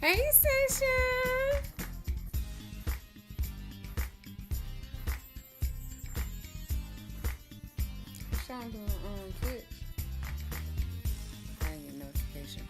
Hey, Sasha. Sean doing Twitch. I didn't get a notification.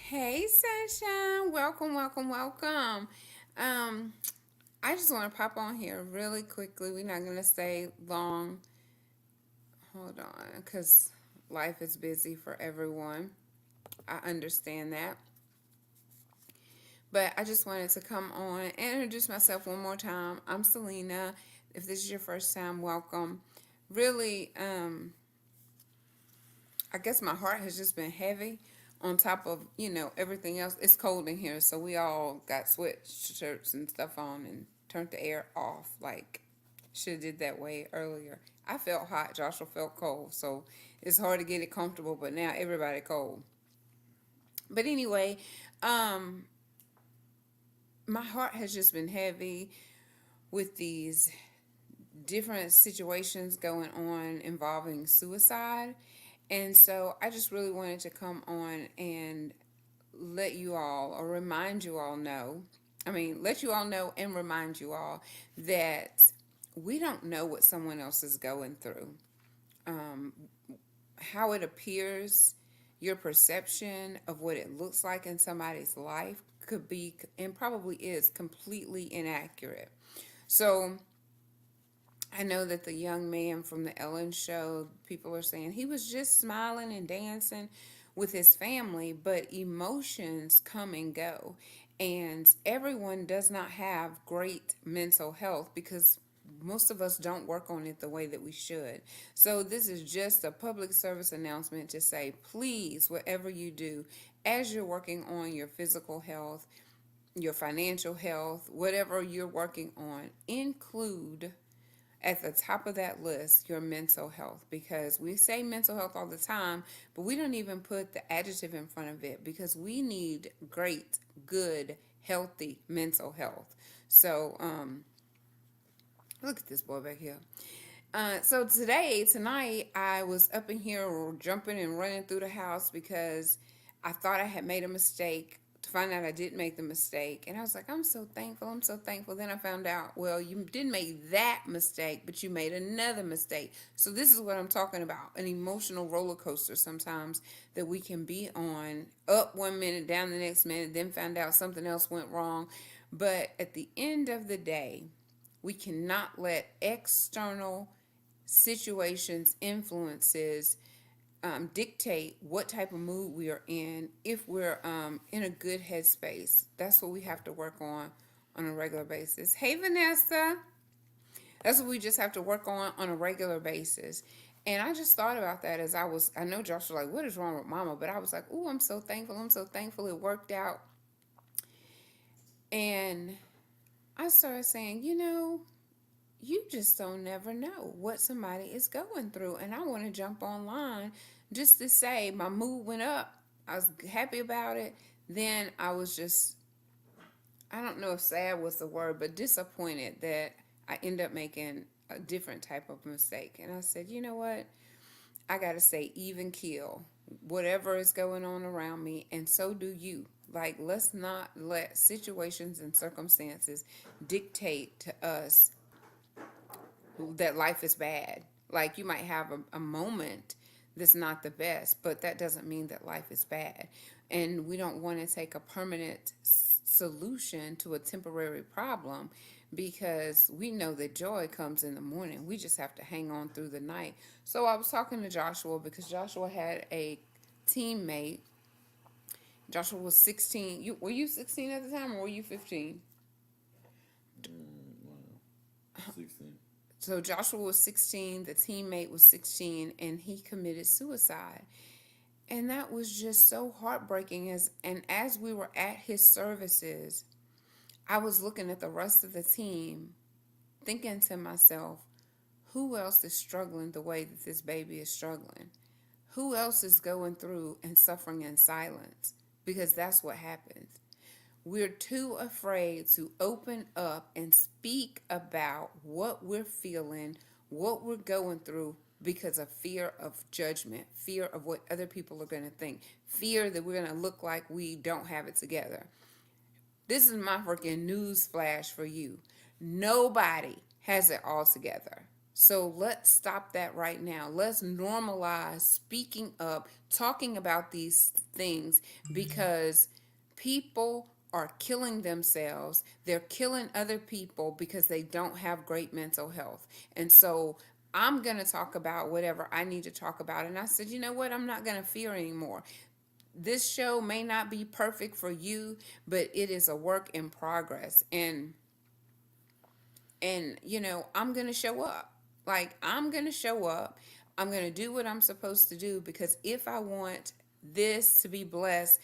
Hey, Sunshine. Welcome, welcome, welcome. Um, I just want to pop on here really quickly. We're not going to stay long. Hold on, because life is busy for everyone. I understand that. But I just wanted to come on and introduce myself one more time. I'm Selena. If this is your first time, welcome. Really, I guess my heart has just been heavy on top of, everything else. It's cold in here, so we all got sweatshirts and stuff on and turned the air off. Like, should have did that way earlier. I felt hot. Joshua felt cold, so it's hard to get it comfortable, but now everybody cold. But anyway, um, my heart has just been heavy with these different situations going on involving suicide. And so I just really wanted to come on and let you all or remind you all know, let you all know and remind you all that we don't know what someone else is going through. Um, how it appears, your perception of what it looks like in somebody's life could be and probably is completely inaccurate. So I know that the young man from the Ellen show, people are saying he was just smiling and dancing with his family, but emotions come and go. And everyone does not have great mental health because most of us don't work on it the way that we should. So, this is just a public service announcement to say, please, whatever you do, as you're working on your physical health, your financial health, whatever you're working on, include at the top of that list your mental health, because we say mental health all the time, but we don't even put the adjective in front of it because we need great, good, healthy mental health. So look at this boy back here. So tonight, I was up in here jumping and running through the house because I thought I had made a mistake. To find out I didn't make the mistake, and I was like, I'm so thankful. I'm so thankful. Then I found out, well, you didn't make that mistake, but you made another mistake. So this is what I'm talking about: an emotional roller coaster sometimes that we can be on, up one minute, down the next minute, then found out something else went wrong. But at the end of the day, we cannot let external situations, influences, dictate what type of mood we are in if we're in a good headspace. That's what we have to work on a regular basis. Hey, Vanessa. That's what we just have to work on a regular basis. And I just thought about that as I know Josh was like, what is wrong with mama? But I was like, oh, I'm so thankful. I'm so thankful it worked out. And I started saying, you just don't never know what somebody is going through. And I want to jump online just to say my mood went up. I was happy about it. Then I was just, I don't know if sad was the word, but disappointed that I end up making a different type of mistake. And I said, you know what? I got to say even kill whatever is going on around me, and so do you. Like, let's not let situations and circumstances dictate to us that life is bad. Like, you might have a moment that's not the best, but that doesn't mean that life is bad. And we don't want to take a permanent solution to a temporary problem because we know that joy comes in the morning. We just have to hang on through the night. So I was talking to Joshua because Joshua had a teammate. Joshua was 16. Were you 16 at the time, or were you 15? Wow. 16. So Joshua was 16, the teammate was 16, and he committed suicide. And that was just so heartbreaking. As we were at his services, I was looking at the rest of the team, thinking to myself, who else is struggling the way that this baby is struggling? Who else is going through and suffering in silence? because that's what happens. We're too afraid to open up and speak about what we're feeling, what we're going through, because of fear of judgment, fear of what other people are going to think, fear that we're going to look like we don't have it together. This is my freaking news flash for you. Nobody has it all together. So let's stop that right now. Let's normalize speaking up, talking about these things, because people are killing themselves. They're killing other people because they don't have great mental health. And so I'm going to talk about whatever I need to talk about. And I said, you know what? I'm not going to fear anymore. This show may not be perfect for you, but it is a work in progress. And you know, I'm going to show up. Like, I'm going to show up. I'm going to do what I'm supposed to do, because if I want this to be blessed,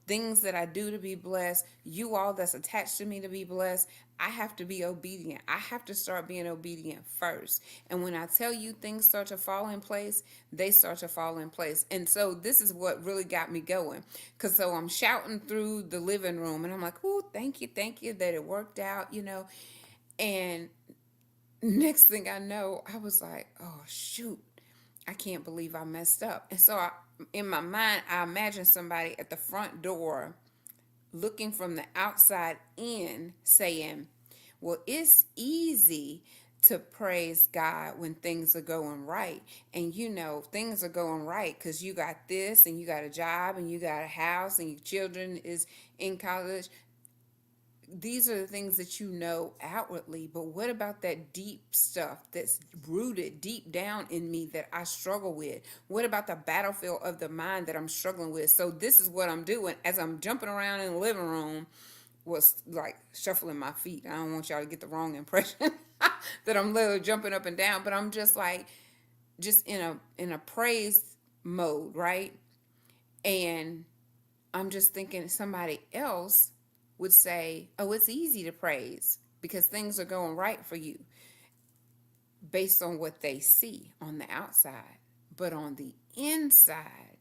things that I do to be blessed, you all that's attached to me to be blessed, I have to be obedient. I have to start being obedient first. And when I tell you things start to fall in place, they start to fall in place. And so this is what really got me going. Because so I'm shouting through the living room and I'm like, oh, thank you that it worked out, you know. And next thing I know, I was like, oh, shoot, I can't believe I messed up. And so in my mind, I imagine somebody at the front door looking from the outside in saying, well, it's easy to praise God when things are going right. And you know, things are going right because you got this and you got a job and you got a house and your children is in college. These are the things that you know outwardly, but what about that deep stuff that's rooted deep down in me that I struggle with? What about the battlefield of the mind that I'm struggling with? So this is what I'm doing as I'm jumping around in the living room, was like shuffling my feet. I don't want y'all to get the wrong impression that I'm literally jumping up and down, but I'm just like, just in a praise mode, right? And I'm just thinking somebody else would say, oh, it's easy to praise because things are going right for you, based on what they see on the outside. But on the inside,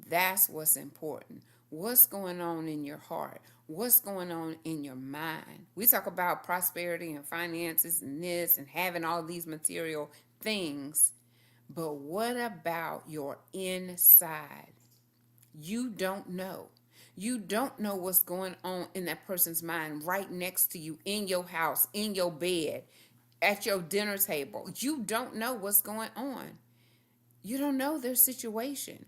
that's what's important. What's going on in your heart? What's going on in your mind? We talk about prosperity and finances and this and having all these material things, but what about your inside? You don't know. You don't know what's going on in that person's mind right next to you, in your house, in your bed, at your dinner table. You don't know what's going on. You don't know their situation.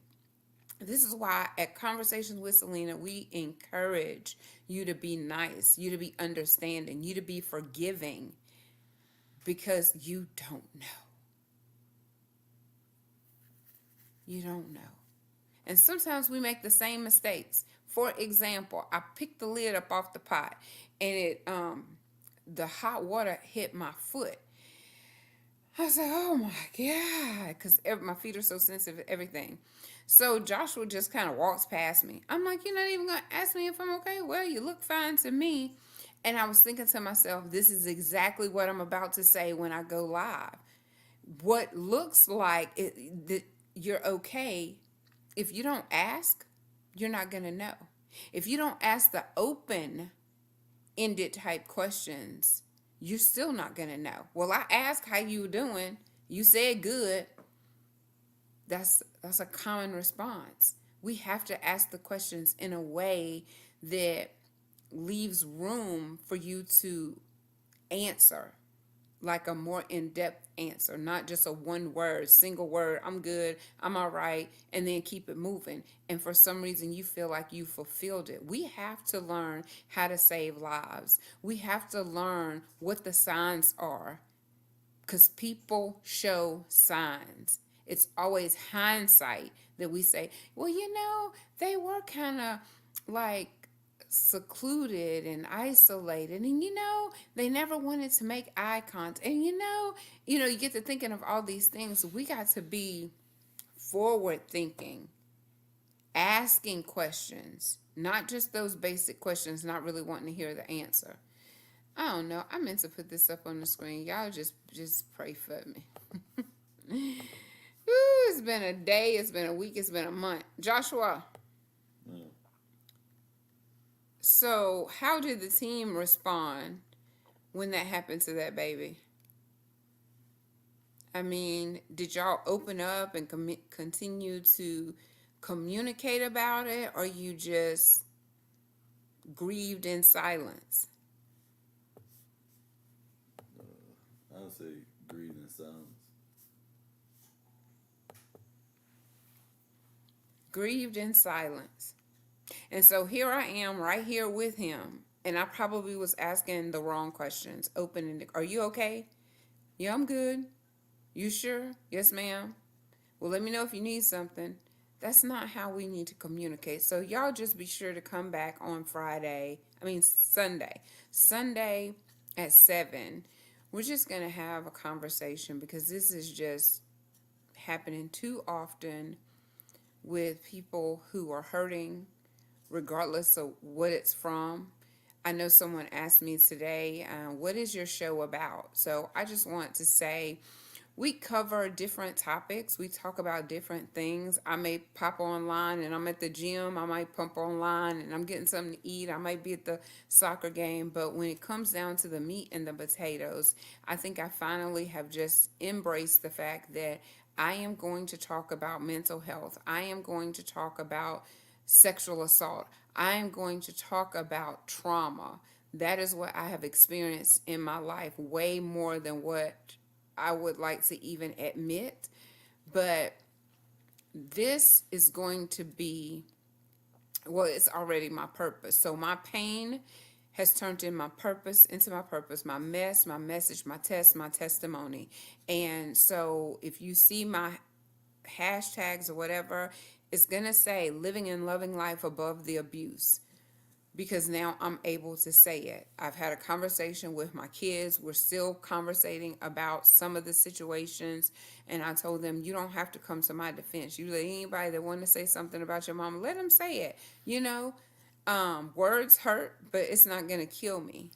This is why at Conversations with Selena, we encourage you to be nice, you to be understanding, you to be forgiving, because you don't know. You don't know. And sometimes we make the same mistakes. For example, I picked the lid up off the pot and the hot water hit my foot. I was like, oh my God, because my feet are so sensitive to everything. So Joshua just kind of walks past me. I'm like, you're not even going to ask me if I'm okay? Well, you look fine to me. And I was thinking to myself, this is exactly what I'm about to say when I go live. What looks like that you're okay, if you don't ask, you're not going to know. If you don't ask the open-ended type questions, you're still not going to know. Well, I asked how you were doing. You said good. That's a common response. We have to ask the questions in a way that leaves room for you to answer, like a more in-depth answer, not just a one word, single word, I'm good, I'm all right, and then keep it moving. And for some reason you feel like you fulfilled it. We have to learn how to save lives. We have to learn what the signs are, because people show signs. It's always hindsight that we say, well, you know, they were kind of like secluded and isolated, and you know, they never wanted to make eye contact, and you know, you get to thinking of all these things. We got to be forward thinking, asking questions, not just those basic questions, not really wanting to hear the answer. I don't know, I meant to put this up on the screen. Y'all just pray for me. Ooh, it's been a day, it's been a week, it's been a month. Joshua, So, how did the team respond when that happened to that baby? I mean, did y'all open up and continue to communicate about it, or you just grieved in silence? I would say grieve in silence. Grieved in silence. And so here I am right here with him. And I probably was asking the wrong questions. Opening, are you okay? Yeah, I'm good. You sure? Yes, ma'am. Well, let me know if you need something. That's not how we need to communicate. So y'all just be sure to come back on Sunday. Sunday at 7. We're just going to have a conversation because this is just happening too often with people who are hurting, regardless of what it's from. I know someone asked me today, what is your show about? So I just want to say, we cover different topics. We talk about different things. I may pop online and I'm at the gym. I might pump online and I'm getting something to eat. I might be at the soccer game. But when it comes down to the meat and the potatoes, I think I finally have just embraced the fact that I am going to talk about mental health. I am going to talk about sexual assault. I am going to talk about trauma. That is what I have experienced in my life, way more than what I would like to even admit. But this is going to be, well, it's already my purpose. So my pain has turned into my purpose, my mess, my message, my test, my testimony. And so if you see my hashtags or whatever, it's going to say living and loving life above the abuse, because now I'm able to say it. I've had a conversation with my kids. We're still conversating about some of the situations. And I told them, you don't have to come to my defense. You let anybody that want to say something about your mom, let them say it. Words hurt, but it's not going to kill me.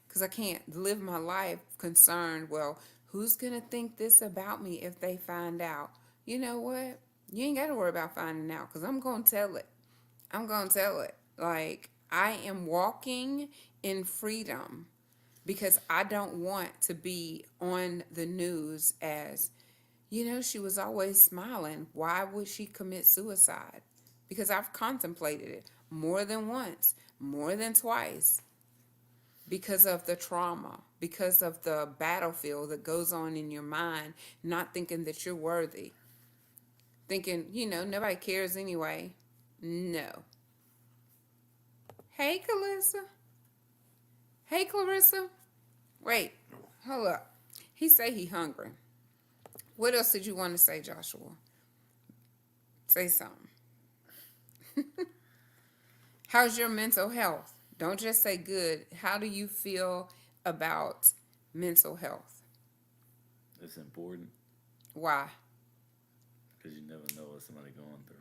Because I can't live my life concerned, well, who's going to think this about me if they find out? You know what? You ain't got to worry about finding out, because I'm going to tell it. I'm going to tell it. Like, I am walking in freedom because I don't want to be on the news as, she was always smiling. Why would she commit suicide? Because I've contemplated it more than once, more than twice, because of the trauma, because of the battlefield that goes on in your mind, not thinking that you're worthy, thinking, nobody cares anyway. No. Hey, Calissa. Hey, Clarissa. Wait, hold up. He say he hungry. What else did you want to say, Joshua? Say something. How's your mental health? Don't just say good. How do you feel about mental health? It's important. Why? Because you never know what somebody going through.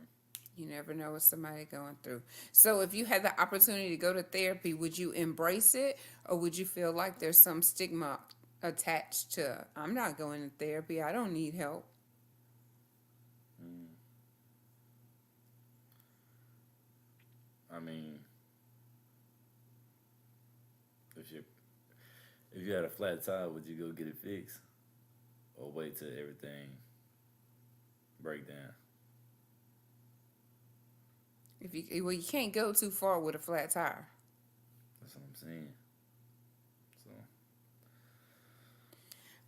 You never know what somebody going through. So if you had the opportunity to go to therapy, would you embrace it, or would you feel like there's some stigma attached to, I'm not going to therapy, I don't need help? I mean, if you had a flat tire, would you go get it fixed, or wait till everything break down? You can't go too far with a flat tire. That's what I'm saying. So,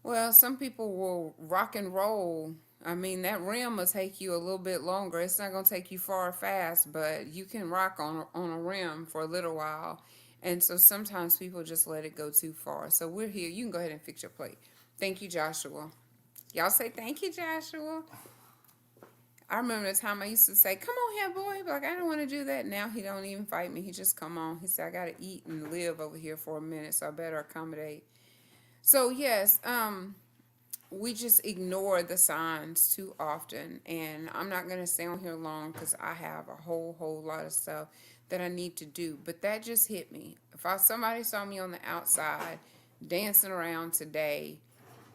Well, some people will rock and roll. I mean, that rim will take you a little bit longer. It's not going to take you far fast, but you can rock on a rim for a little while. And so sometimes people just let it go too far. So we're here. You can go ahead and fix your plate. Thank you, Joshua. Y'all say thank you, Joshua. I remember the time I used to say, come on here, boy. Like, I don't want to do that. Now he don't even fight me. He just come on. He said, I got to eat and live over here for a minute, so I better accommodate. So, yes, we just ignore the signs too often. And I'm not going to stay on here long because I have a whole lot of stuff that I need to do. But that just hit me. If somebody saw me on the outside dancing around today,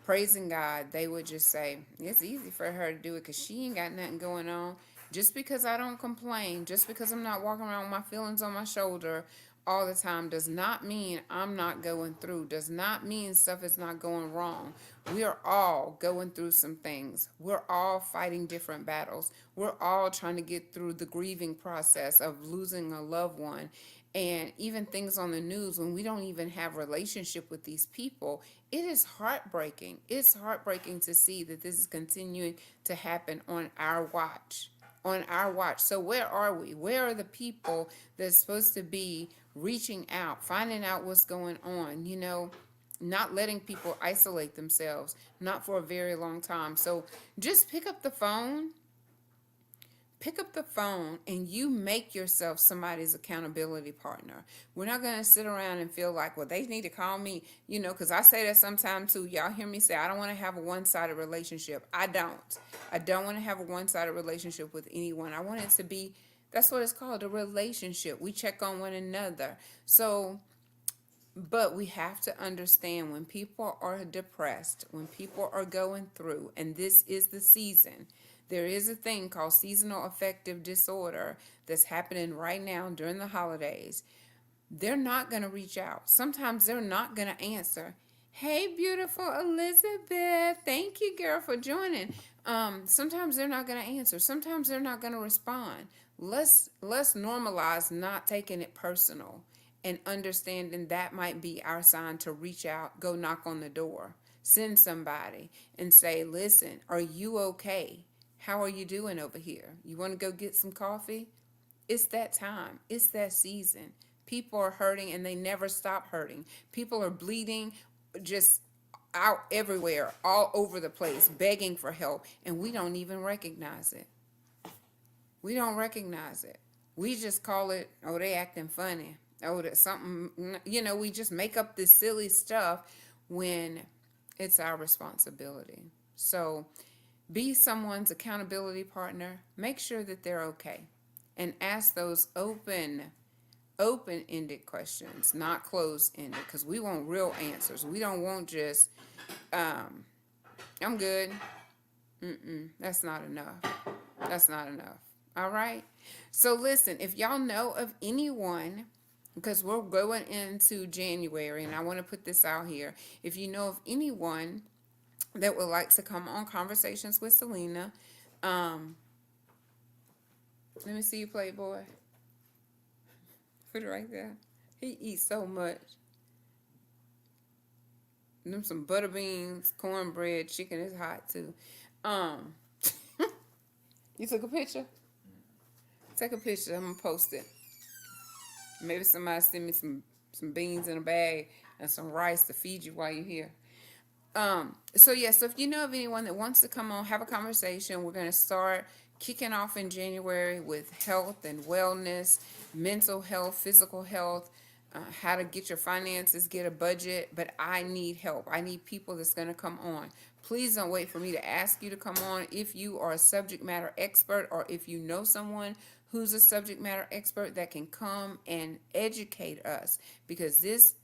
praising God, they would just say, it's easy for her to do it because she ain't got nothing going on. Just because I don't complain, just because I'm not walking around with my feelings on my shoulder all the time does not mean I'm not going through, does not mean stuff is not going wrong. We are all going through some things. We're all fighting different battles. We're all trying to get through the grieving process of losing a loved one. And even things on the news when we don't even have relationship with these people, it is heartbreaking. It's heartbreaking to see that this is continuing to happen on our watch. On our watch. So where are we? Where are the people that's supposed to be reaching out, finding out what's going on, not letting people isolate themselves, not for a very long time. So just pick up the phone and you make yourself somebody's accountability partner. We're not going to sit around and feel like, well, they need to call me, because I say that sometimes too. Y'all hear me say, I don't want to have a one-sided relationship. I don't want to have a one-sided relationship with anyone. I want it to be, that's what it's called, a relationship. We check on one another. So, but we have to understand when people are depressed, when people are going through, and this is the season. There is a thing called seasonal affective disorder that's happening right now during the holidays. They're not going to reach out. Sometimes they're not going to answer. Hey, beautiful Elizabeth. Thank you, girl, for joining. Sometimes they're not going to answer. Sometimes they're not going to respond. Let's normalize not taking it personal and understanding that might be our sign to reach out, go knock on the door, send somebody and say, listen, are you okay? How are you doing over here? You want to go get some coffee? It's that time. It's that season. People are hurting and they never stop hurting. People are bleeding just out everywhere, all over the place, begging for help, and we don't even recognize it. We don't recognize it. We just call it, oh, they acting funny. Oh, that's something, we just make up this silly stuff when it's our responsibility. So, be someone's accountability partner. Make sure that they're okay. And ask those open-ended questions, not closed-ended, because we want real answers. We don't want just, I'm good. That's not enough. That's not enough. All right? So listen, if y'all know of anyone, because we're going into January, and I want to put this out here. If you know of anyone that would like to come on Conversations with Celena. Let me see you, Playboy. Put it right there. He eats so much. Them some butter beans, cornbread, chicken is hot too. You took a picture? Take a picture. I'm gonna post it. Maybe somebody send me some beans in a bag and some rice to feed you while you're here. So if you know of anyone that wants to come on, have a conversation, we're going to start kicking off in January with health and wellness, mental health, physical health, how to get your finances, get a budget, but I need help. I need people that's going to come on. Please don't wait for me to ask you to come on. If you are a subject matter expert or if you know someone who's a subject matter expert that can come and educate us, because this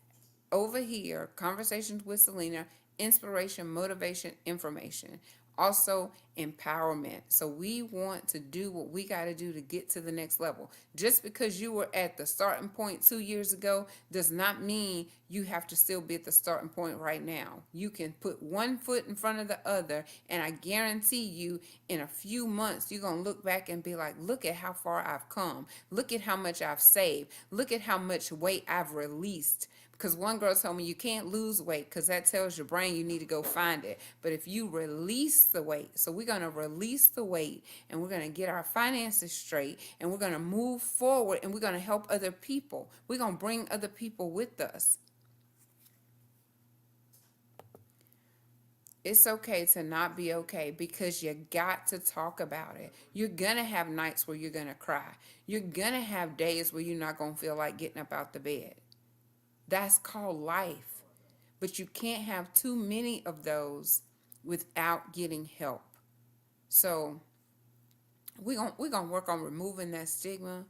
over here, Conversations with Celena, inspiration, motivation, information, also empowerment. So we want to do what we got to do to get to the next level. Just because you were at the starting point 2 years ago does not mean you have to still be at the starting point right now. You can put one foot in front of the other, and I guarantee you in a few months you're going to look back and be like, look at how far I've come. Look at how much I've saved. Look at how much weight I've released. Because one girl told me you can't lose weight because that tells your brain you need to go find it. But if you release the weight, so we're going to release the weight and we're going to get our finances straight and we're going to move forward and we're going to help other people. We're going to bring other people with us. It's okay to not be okay because you got to talk about it. You're going to have nights where you're going to cry. You're going to have days where you're not going to feel like getting up out the bed. That's called life. But you can't have too many of those without getting help. So we're gonna work on removing that stigma.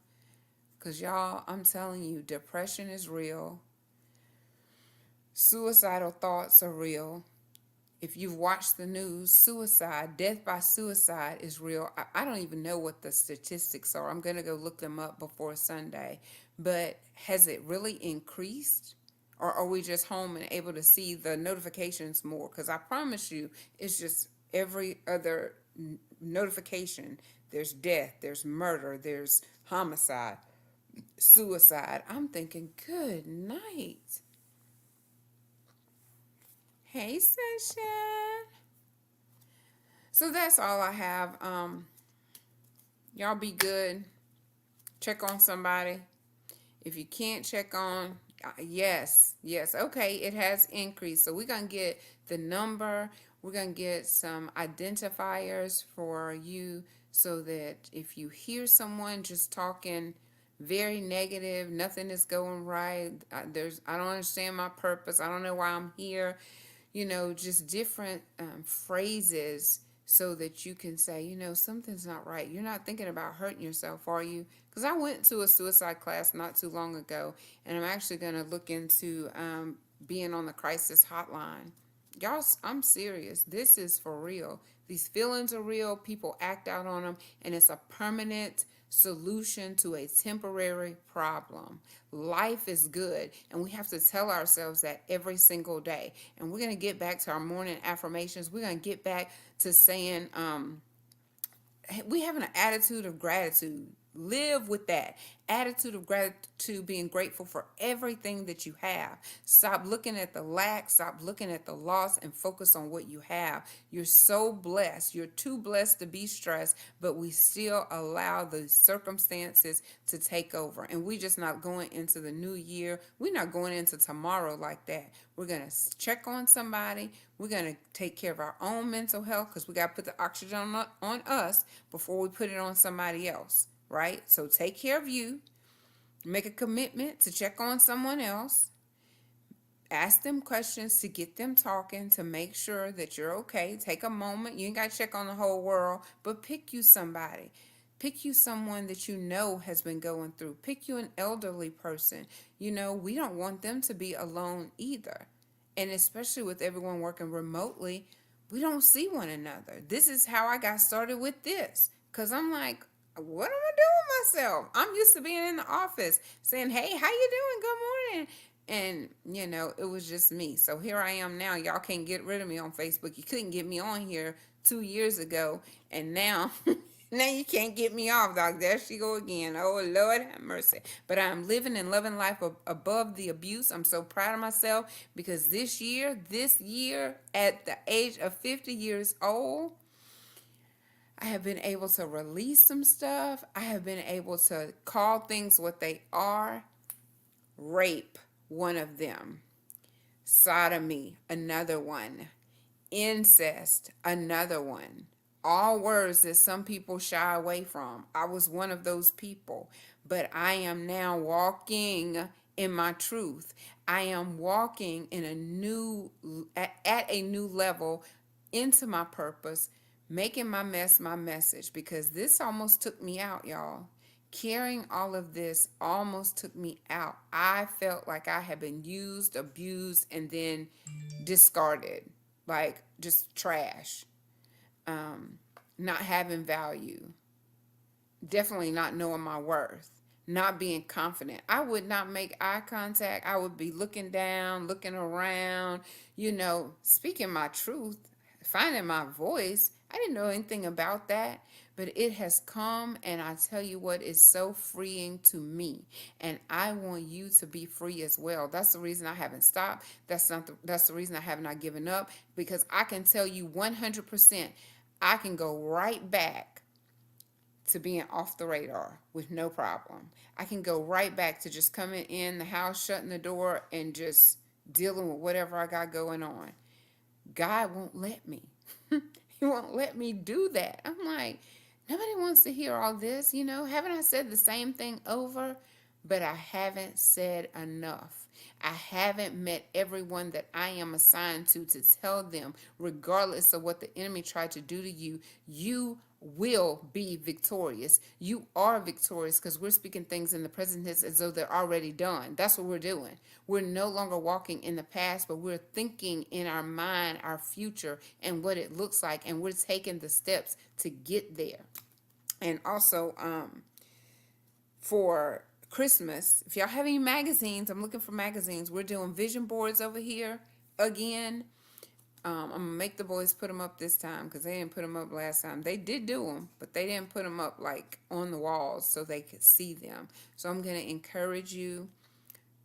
Because y'all, I'm telling you, depression is real. Suicidal thoughts are real. If you've watched the news, suicide, death by suicide is real. I don't even know what the statistics are. I'm going to go look them up before Sunday. But has it really increased? Or are we just home and able to see the notifications more? Because I promise you, it's just every other notification. There's death, there's murder, there's homicide, suicide. I'm thinking, good night. Hey, Sunshine. So that's all I have. Y'all be good. Check on somebody. If you can't check on, yes, okay, it has increased. So we're going to get the number. We're going to get some identifiers for you so that if you hear someone just talking very negative, nothing is going right, I don't understand my purpose, I don't know why I'm here, just different phrases so that you can say, something's not right. You're not thinking about hurting yourself, are you? Because I went to a suicide class not too long ago, and I'm actually going to look into being on the crisis hotline. Y'all, I'm serious. This is for real. These feelings are real. People act out on them, and it's a permanent solution to a temporary problem. Life is good, and we have to tell ourselves that every single day. And we're going to get back to our morning affirmations. We're going to get back to saying, we have an attitude of gratitude. Live with that attitude of gratitude, being grateful for everything that you have. Stop looking at the lack, stop looking at the loss, and focus on what you have. You're so blessed. You're too blessed to be stressed, but we still allow the circumstances to take over. And we're just not going into the new year. We're not going into tomorrow like that. We're going to check on somebody. We're going to take care of our own mental health, because we got to put the oxygen on us before we put it on somebody else. Right? So take care of you. Make a commitment to check on someone else. Ask them questions to get them talking, to make sure that you're okay. Take a moment. You ain't got to check on the whole world, but pick you somebody. Pick you someone that you know has been going through. Pick you an elderly person. We don't want them to be alone either. And especially with everyone working remotely, we don't see one another. This is how I got started with this, because I'm like, what am I doing with myself? I'm used to being in the office saying, hey, how you doing? Good morning. And, it was just me. So here I am now. Y'all can't get rid of me on Facebook. You couldn't get me on here 2 years ago. And now, now you can't get me off, dog. There she go again. Oh, Lord have mercy. But I'm living and loving life above the abuse. I'm so proud of myself, because this year, at the age of 50 years old, I have been able to release some stuff. I have been able to call things what they are. Rape, one of them. Sodomy, another one. Incest, another one. All words that some people shy away from. I was one of those people. But I am now walking in my truth. I am walking in at a new level into my purpose, making my mess my message, because this almost took me out, y'all. Carrying all of this almost took me out. I felt like I had been used, abused, and then discarded, like just trash, not having value, definitely not knowing my worth, not being confident. I would not make eye contact. I would be looking down, looking around, speaking my truth, finding my voice. I didn't know anything about that, but it has come, and I tell you what, is so freeing to me, and I want you to be free as well. That's the reason I haven't stopped. That's the reason I have not given up, because I can tell you 100%, I can go right back to being off the radar with no problem. I can go right back to just coming in the house, shutting the door, and just dealing with whatever I got going on. God won't let me. He won't let me do that. I'm like, nobody wants to hear all this, Haven't I said the same thing over? But I haven't said enough. I haven't met everyone that I am assigned to tell them, regardless of what the enemy tried to do to you, you will be victorious. You are victorious because we're speaking things in the present tense as though they're already done. That's what we're doing. We're no longer walking in the past, but we're thinking in our mind our future and what it looks like, and we're taking the steps to get there. And also, for Christmas, if y'all have any magazines, I'm looking for magazines. We're doing vision boards over here again. I'm gonna make the boys put them up this time because they didn't put them up last time. They did do them, but they didn't put them up like on the walls so they could see them. So I'm gonna encourage you,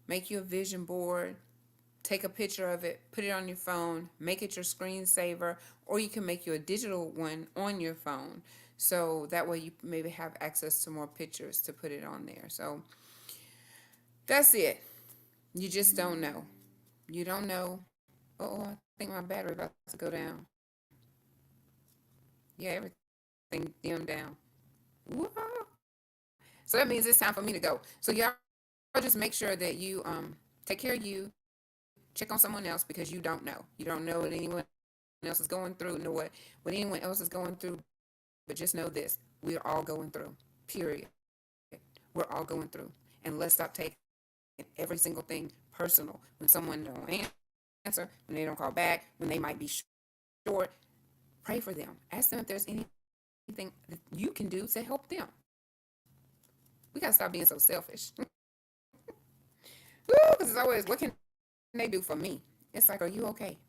make you a vision board, take a picture of it, put it on your phone, make it your screensaver, or you can make you a digital one on your phone. So that way you maybe have access to more pictures to put it on there. So that's it. You just don't know. You don't know. Oh, I think my battery about to go down. Yeah, everything dimmed down. Whoa. So that means it's time for me to go. So y'all just make sure that you take care of you, check on someone else because you don't know. You don't know what anyone else is going through, know what anyone else is going through. But just know this, we're all going through, period. We're all going through. And let's stop taking every single thing personal. When someone don't answer, when they don't call back, when they might be short, pray for them. Ask them if there's anything that you can do to help them. We got to stop being so selfish. Because it's always, what can they do for me? It's like, are you okay?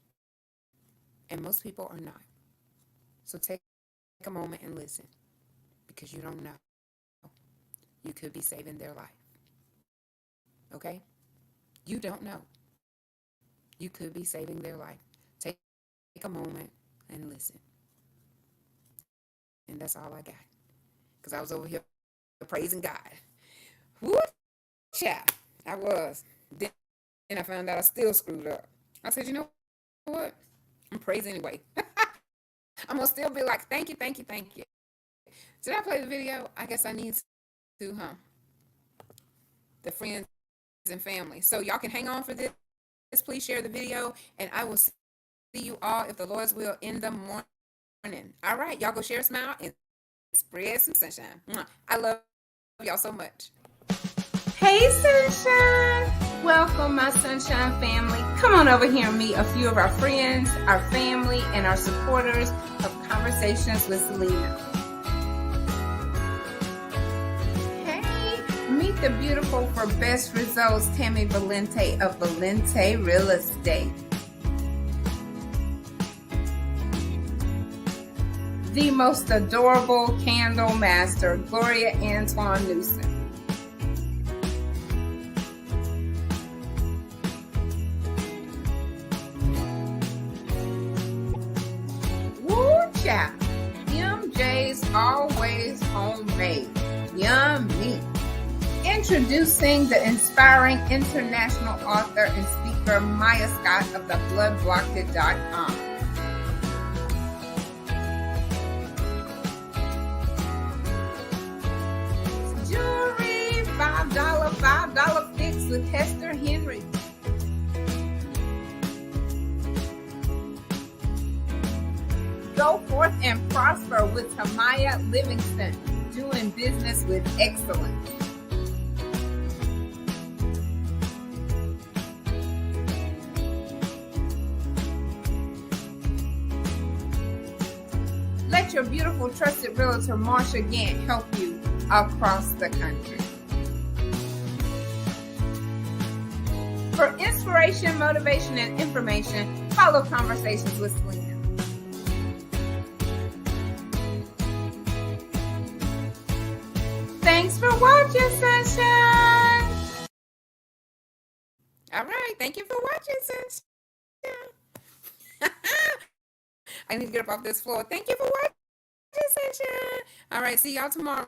And most people are not. So take a moment and listen, because you don't know. You could be saving their life. Okay? You don't know. You could be saving their life. Take a moment and listen. And that's all I got. Because I was over here praising God. Woo! Child. I was. Then I found out I still screwed up. I said, you know what? I'm praising anyway. I'm going to still be like, thank you, thank you, thank you. Did I play the video? I guess I need to, huh? The friends and family. So y'all can hang on for this. Please share the video, and I will see you all, if the Lord's will, in the morning. All right, y'all go share, smile, and spread some sunshine. I love y'all so much. Hey, Sunshine! Welcome, my Sunshine family. Come on over here and meet a few of our friends, our family, and our supporters of Conversations with Selena. Hey, meet the beautiful for best results, Tammy Valente of Valente Real Estate. The most adorable candle master, Gloria Antoine Newsom. MJ's Always Homemade. Yummy. Introducing the inspiring international author and speaker Maya Scott of thebloodblocked.com. Jewelry, $5 fix with Hester Henry. Go forth and prosper with Tamaya Livingston, doing business with excellence. Let your beautiful trusted realtor Marsha Gant help you across the country. For inspiration, motivation, and information, follow Conversations with Selena. Thanks for watching, Sunshine. All right. Thank you for watching, Sunshine. I need to get up off this floor. Tink you for watching, Sunshine. All right. See y'all tomorrow.